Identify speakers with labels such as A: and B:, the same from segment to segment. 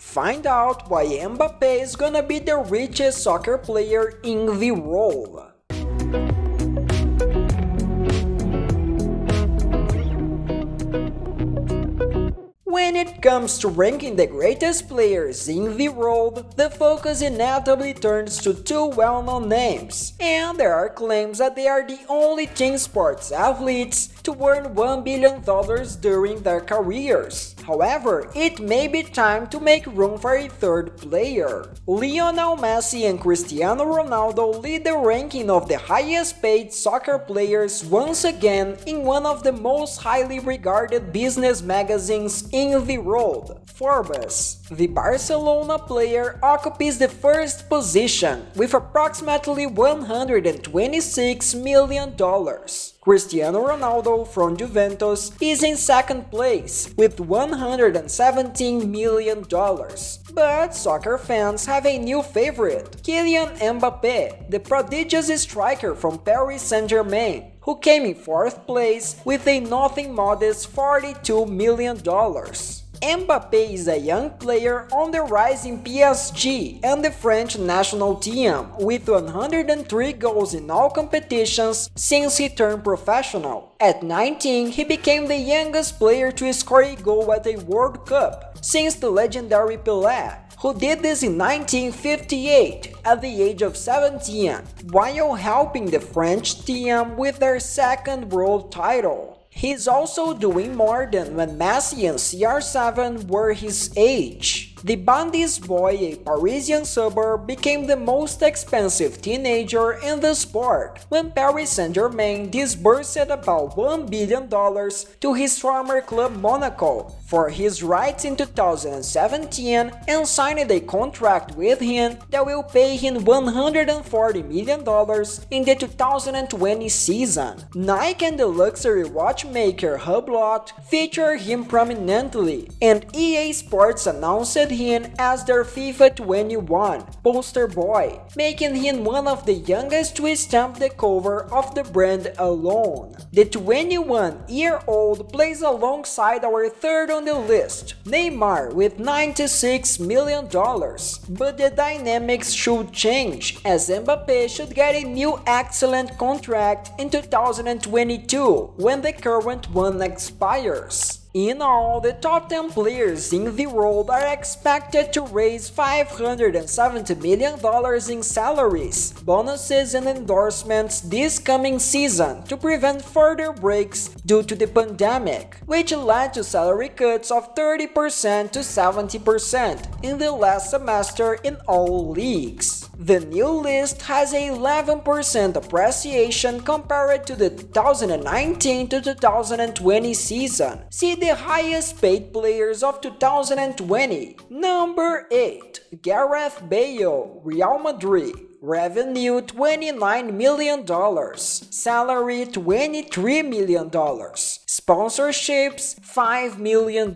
A: Find out why Mbappé is gonna be the richest soccer player in the world. When it comes to ranking the greatest players in the world, the focus inevitably turns to two well-known names, and there are claims that they are the only team sports athletes to earn $1 billion during their careers. However, it may be time to make room for a third player. Lionel Messi and Cristiano Ronaldo lead the ranking of the highest paid soccer players once again in one of the most highly regarded business magazines in the world, Forbes. The Barcelona player occupies the first position with approximately $126 million. Cristiano Ronaldo from Juventus is in second place with $117 million. But soccer fans have a new favorite, Kylian Mbappé, the prodigious striker from Paris Saint-Germain, who came in fourth place with a nothing modest $42 million. Mbappé is a young player on the rise in PSG and the French national team, with 103 goals in all competitions since he turned professional. At 19, he became the youngest player to score a goal at a World Cup since the legendary Pelé, who did this in 1958 at the age of 17, while helping the French team with their second world title. He's also doing more than when Messi and CR7 were his age. The Bandits boy, a Parisian suburb, became the most expensive teenager in the sport when Paris Saint-Germain disbursed about $1 billion to his former club Monaco for his rights in 2017 and signed a contract with him that will pay him $140 million in the 2020 season. Nike and the luxury watchmaker Hublot feature him prominently, and EA Sports announced him as their FIFA 21 poster boy, making him one of the youngest to stamp the cover of the brand alone. The 21-year-old plays alongside our third on the list, Neymar, with $96 million, but the dynamics should change as Mbappé should get a new excellent contract in 2022 when the current one expires. In all, the top 10 players in the world are expected to raise $570 million in salaries, bonuses and endorsements this coming season to prevent further breaks due to the pandemic, which led to salary cuts of 30% to 70% in the last semester in all leagues. The new list has a 11% appreciation compared to the 2019 to 2020 season. See the highest paid players of 2020. Number 8. Gareth Bale, Real Madrid. Revenue $29 million. Salary $23 million. Sponsorships $5 million.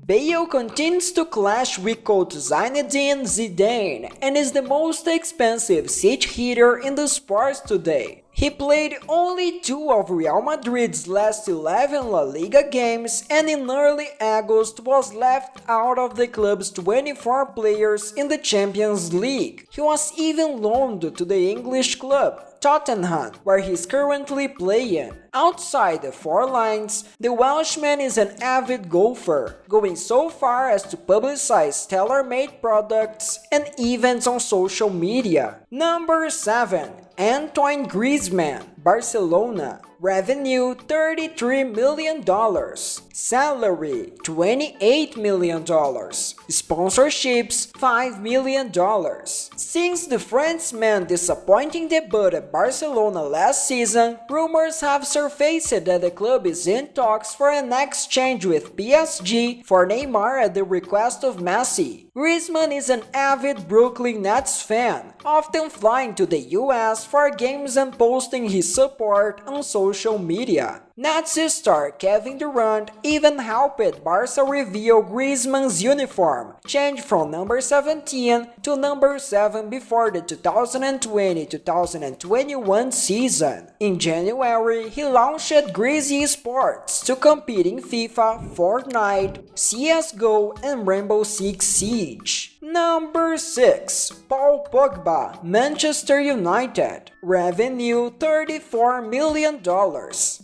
A: Bale continues to clash with coach Zinedine Zidane and is the most expensive switch hitter in the sport today. He played only 2 of Real Madrid's last 11 La Liga games and in early August was left out of the club's 24 players in the Champions League. He was even loaned to the English club Tottenham, where he is currently playing. Outside the four lines, the Welshman is an avid golfer, going so far as to publicize tailor-made products and events on social media. Number 7. Antoine Griezmann, Barcelona. Revenue $33 million. Salary $28 million. Sponsorships $5 million. Since the Frenchman's disappointing debut at Barcelona last season, rumors have surfaced that the club is in talks for an exchange with PSG for Neymar at the request of Messi. Griezmann is an avid Brooklyn Nets fan, often flying to the US for games and posting his support on social media. Nets star Kevin Durant even helped Barca reveal Griezmann's uniform, changed from number 17 to number 7 before the 2020-2021 season. In January, he launched Greasy Sports to compete in FIFA, Fortnite, CSGO, and Rainbow Six Siege. Number 6. Paul Pogba, Manchester United. Revenue $34 million.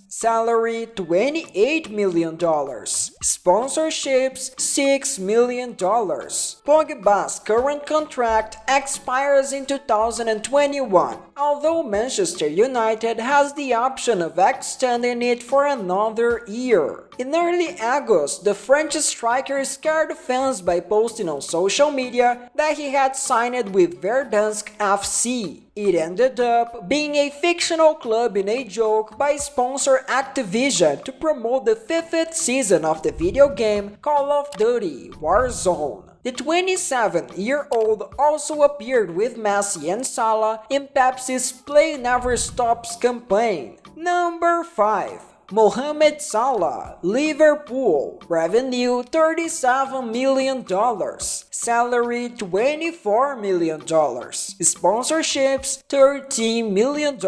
A: Salary $28 million. Sponsorships $6 million. Pogba's current contract expires in 2021, although Manchester United has the option of extending it for another year. In early August, the French striker scared fans by posting on social media that he had signed with Verdansk FC. It ended up being a fictional club in a joke by sponsor Activision to promote the 5th season of the video game Call of Duty Warzone. The 27-year-old also appeared with Messi and Salah in Pepsi's Play Never Stops campaign. Number 5. Mohamed Salah, Liverpool. Revenue $37 million. Salary $24 million. Sponsorships $13 million.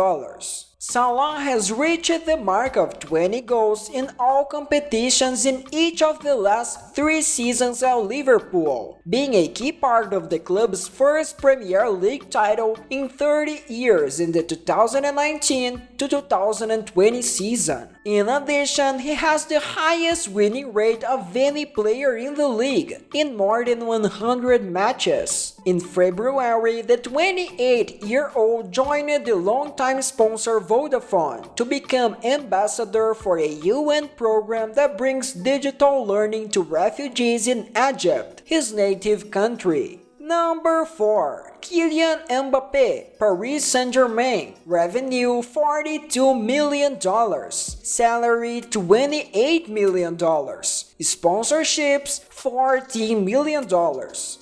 A: Salah has reached the mark of 20 goals in all competitions in each of the last 3 seasons at Liverpool, being a key part of the club's first Premier League title in 30 years in the 2019-2020 season. In addition, he has the highest winning rate of any player in the league, in more than 100 matches. In February, the 28-year-old joined the longtime sponsor Vodafone to become ambassador for a UN program that brings digital learning to refugees in Egypt, his native country. Number 4. Kylian Mbappé, Paris Saint-Germain. Revenue $42 million. Salary $28 million. Sponsorships $14 million.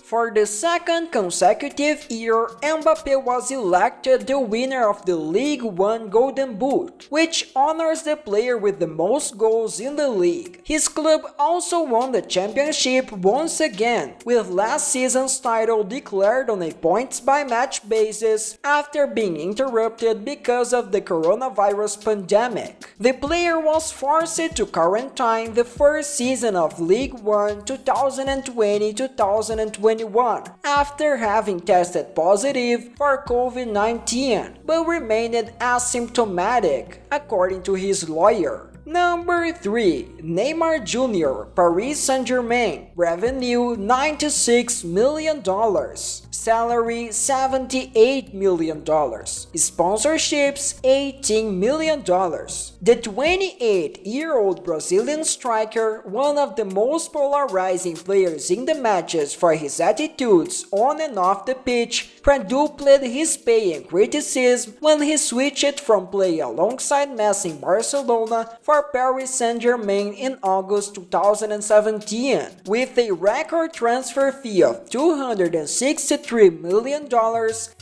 A: For the second consecutive year, Mbappé was elected the winner of the League One Golden Boot, which honors the player with the most goals in the league. His club also won the championship once again, with last season's title declared on a points-by-match basis after being interrupted because of the coronavirus pandemic. The player was forced to quarantine the first season of League One 2020-2021 after having tested positive for COVID-19, but remained asymptomatic, according to his lawyer. Number 3. Neymar Jr., Paris Saint-Germain. Revenue $96 million. Salary $78 million. Sponsorships $18 million. The 28-year-old Brazilian striker, one of the most polarizing players in the matches for his attitudes on and off the pitch, quadrupled his pay and criticism when he switched from playing alongside Messi in Barcelona for Paris Saint-Germain in August 2017. With a record transfer fee of $263 million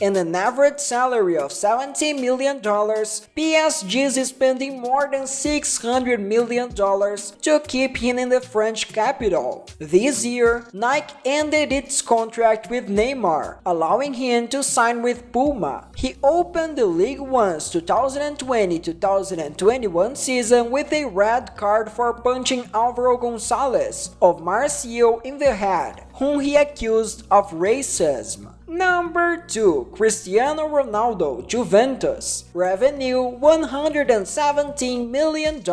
A: and an average salary of $17 million, PSG is spending more than $600 million to keep him in the French capital. This year, Nike ended its contract with Neymar, allowing him to sign with Puma. He opened the League One's 2020-2021 season with a red card for punching Álvaro González of Marseille in the head, whom he accused of racism. Number 2. Cristiano Ronaldo, Juventus. Revenue $117 million.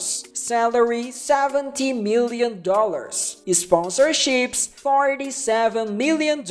A: Salary $70 million. Sponsorships $47 million.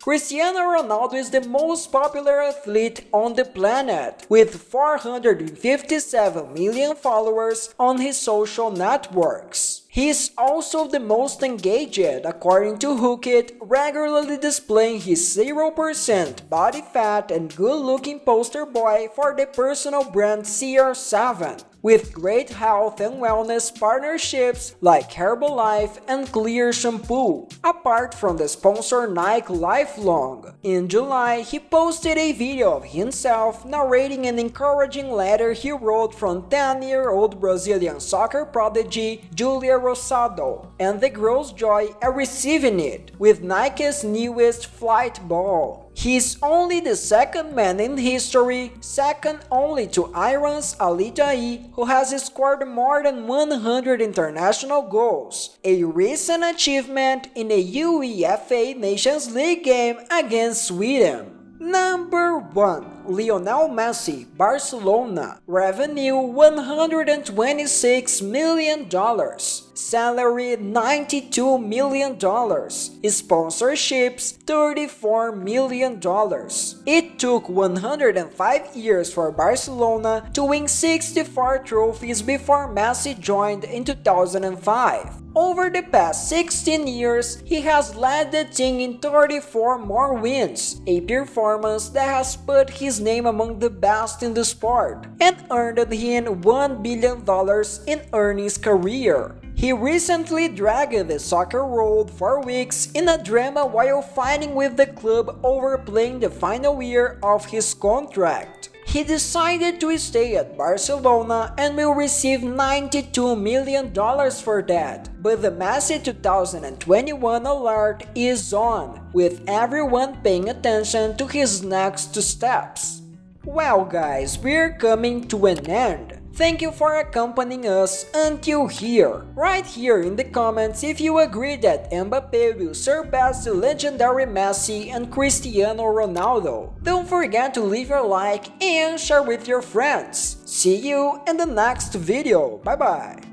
A: Cristiano Ronaldo is the most popular athlete on the planet, with 457 million followers on his social networks. He is also the most engaged, according to Hookit, regularly displaying his 0% body fat and good-looking poster boy for the personal brand CR7. with great health and wellness partnerships like Herbalife and Clear Shampoo, apart from the sponsor Nike Lifelong. In July, he posted a video of himself narrating an encouraging letter he wrote from 10-year-old Brazilian soccer prodigy Julia Rosado, and the girl's joy at receiving it with Nike's newest flight ball. He's only the second man in history, second only to Iran's Ali Daei, who has scored more than 100 international goals, a recent achievement in a UEFA Nations League game against Sweden. Number 1. Lionel Messi, Barcelona. Revenue $126 million. Salary $92 million. Sponsorships $34 million. It took 105 years for Barcelona to win 64 trophies before Messi joined in 2005. Over the past 16 years, he has led the team in 34 more wins, a performance that has put his name among the best in the sport, and earned him $1 billion in earnings career. He recently dragged the soccer world for weeks in a drama while fighting with the club over playing the final year of his contract. He decided to stay at Barcelona and will receive $92 million for that. But the Messi 2021 alert is on, with everyone paying attention to his next steps. Well guys, we're coming to an end. Thank you for accompanying us until here. Write here in the comments if you agree that Mbappé will surpass the legendary Messi and Cristiano Ronaldo. Don't forget to leave your like and share with your friends. See you in the next video. Bye bye.